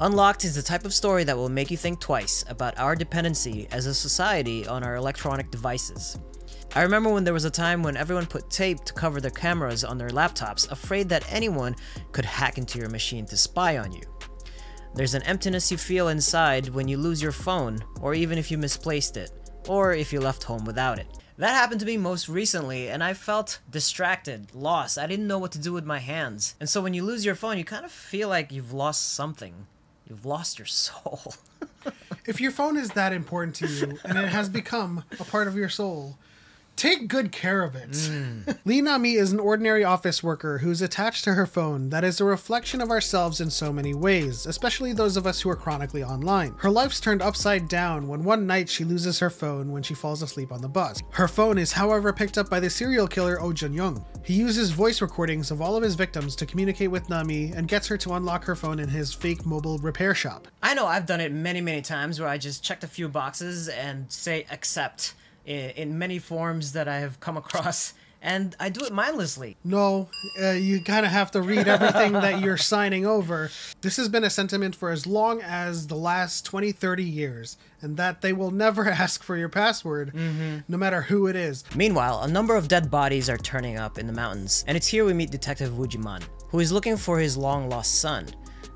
Unlocked is the type of story that will make you think twice about our dependency as a society on our electronic devices. I remember when there was a time when everyone put tape to cover their cameras on their laptops, afraid that anyone could hack into your machine to spy on you. There's an emptiness you feel inside when you lose your phone, or even if you misplaced it, or if you left home without it. That happened to me most recently, and I felt distracted, lost. I didn't know what to do with my hands. And so when you lose your phone, you kind of feel like you've lost something. You've lost your soul. If your phone is that important to you, and it has become a part of your soul, take good care of it. Lee Nami is an ordinary office worker who's attached to her phone that is a reflection of ourselves in so many ways, especially those of us who are chronically online. Her life's turned upside down when one night she loses her phone when she falls asleep on the bus. Her phone is, however, picked up by the serial killer Oh Jun-young. He uses voice recordings of all of his victims to communicate with Nami and gets her to unlock her phone in his fake mobile repair shop. I know I've done it many times where I just checked a few boxes and say accept in many forms that I have come across, and I do it mindlessly. No, you kind of have to read everything that you're signing over. This has been a sentiment for as long as the last 20-30 years, and that they will never ask for your password, no matter who it is. Meanwhile, a number of dead bodies are turning up in the mountains, and it's here we meet Detective Woojiman, who is looking for his long-lost son.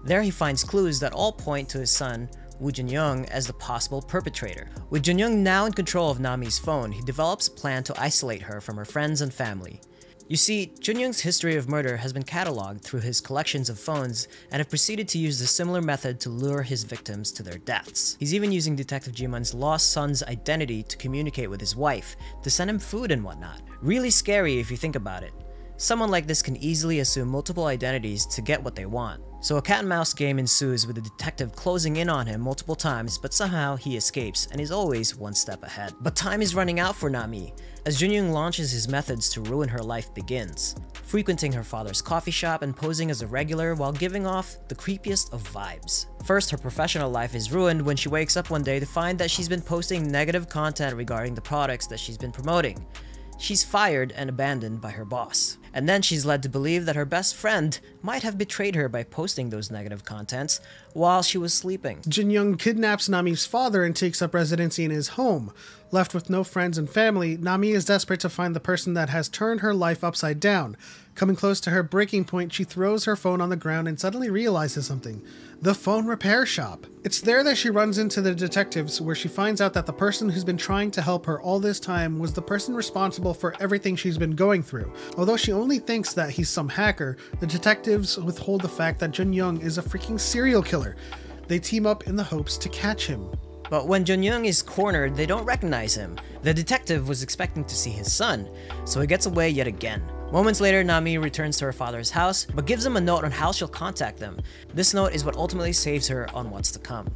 There he finds clues that all point to his son, Woo Jun-young, as the possible perpetrator. With Jun-young now in control of Nami's phone, he develops a plan to isolate her from her friends and family. You see, Jun-young's history of murder has been cataloged through his collections of phones and have proceeded to use a similar method to lure his victims to their deaths. He's even using Detective Jiman's lost son's identity to communicate with his wife, to send him food and whatnot. Really scary if you think about it. Someone like this can easily assume multiple identities to get what they want. So a cat and mouse game ensues with the detective closing in on him multiple times, but somehow he escapes and is always one step ahead. But time is running out for Nami, as Jun-young launches his methods to ruin her life begins, frequenting her father's coffee shop and posing as a regular while giving off the creepiest of vibes. First, her professional life is ruined when she wakes up one day to find that she's been posting negative content regarding the products that she's been promoting. She's fired and abandoned by her boss. And then she's led to believe that her best friend might have betrayed her by posting those negative contents while she was sleeping. Jun-young kidnaps Nami's father and takes up residency in his home. Left with no friends and family, Nami is desperate to find the person that has turned her life upside down. Coming close to her breaking point, she throws her phone on the ground and suddenly realizes something. The phone repair shop. It's there that she runs into the detectives, where she finds out that the person who's been trying to help her all this time was the person responsible for everything she's been going through. Although she only thinks that he's some hacker, the detectives withhold the fact that Jun-young is a freaking serial killer. They team up in the hopes to catch him. But when Jun-young is cornered, they don't recognize him. The detective was expecting to see his son, so he gets away yet again. Moments later, Nami returns to her father's house, but gives him a note on how she'll contact them. This note is what ultimately saves her on what's to come.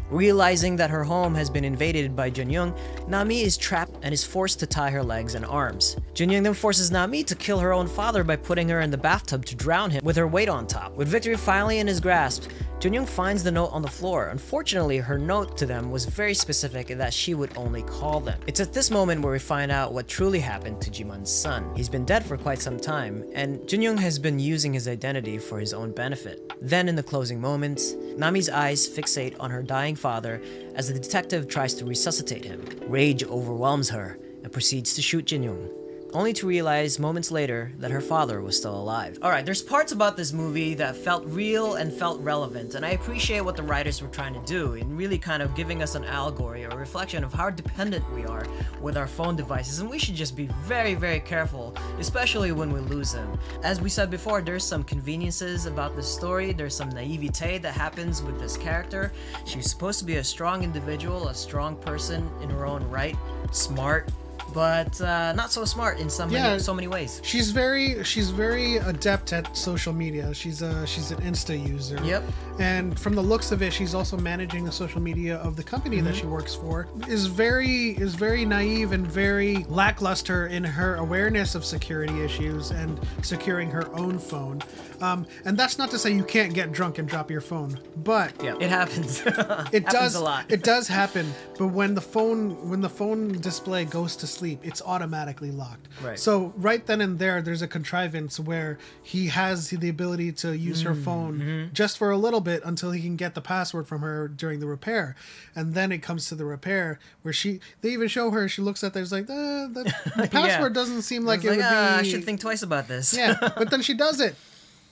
Realizing that her home has been invaded by Jun-young, Nami is trapped and is forced to tie her legs and arms. Jun-young then forces Nami to kill her own father by putting her in the bathtub to drown him with her weight on top. With victory finally in his grasp, Jun-young finds the note on the floor. Unfortunately, her note to them was very specific in that she would only call them. It's at this moment where we find out what truly happened to Jiman's son. He's been dead for quite some time, and Jun-young has been using his identity for his own benefit. Then in the closing moments, Nami's eyes fixate on her dying father as the detective tries to resuscitate him. Rage overwhelms her and proceeds to shoot Jun-young, only to realize moments later that her father was still alive. Alright, there's parts about this movie that felt real and felt relevant, and I appreciate what the writers were trying to do in really kind of giving us an allegory or reflection of how dependent we are with our phone devices, and we should just be very careful, especially when we lose them. As we said before, there's some conveniences about this story, there's some naivete that happens with this character. She's supposed to be a strong individual, a strong person in her own right, smart, but not so smart in so many ways. She's very adept at social media. She's an Insta user. Yep. And from the looks of it, she's also managing the social media of the company that she works for. Is very naive and very lackluster in her awareness of security issues and securing her own phone. And that's not to say you can't get drunk and drop your phone, but yeah, it happens. It happens does a lot. It does happen. But when the phone display goes to sleep, it's automatically locked. Right. So right then and there's a contrivance where he has the ability to use her phone just for a little bit until he can get the password from her during the repair. And then it comes to the repair where they even show her, she looks at there's like, the password doesn't seem like it would be. I should think twice about this. Yeah, but then she does it.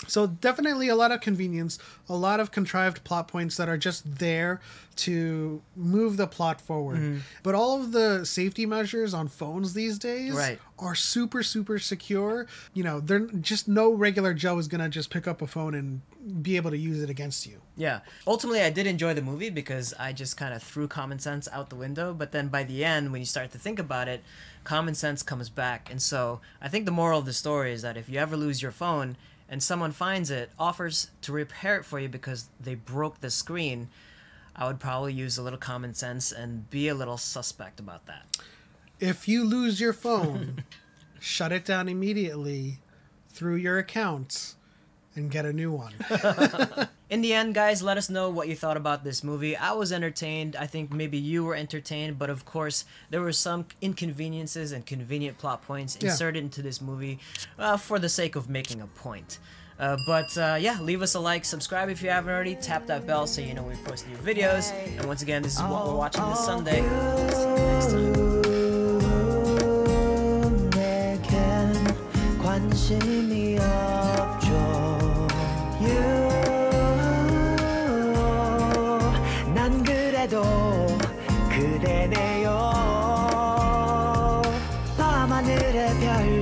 So definitely a lot of convenience, a lot of contrived plot points that are just there to move the plot forward. But all of the safety measures on phones these days are super, super secure. You know, they're just no regular Joe is going to just pick up a phone and be able to use it against you. Yeah. Ultimately, I did enjoy the movie because I just kind of threw common sense out the window. But then by the end, when you start to think about it, common sense comes back. And so I think the moral of the story is that if you ever lose your phone and someone finds it, offers to repair it for you because they broke the screen, I would probably use a little common sense and be a little suspect about that. If you lose your phone, shut it down immediately through your accounts and get a new one. In the end, guys, let us know what you thought about this movie. I was entertained. I think maybe you were entertained, but of course, there were some inconveniences and convenient plot points inserted into this movie for the sake of making a point. But leave us a like, subscribe if you haven't already, tap that bell so you know when we post new videos. And once again, this is what we're watching this Sunday. See you next time.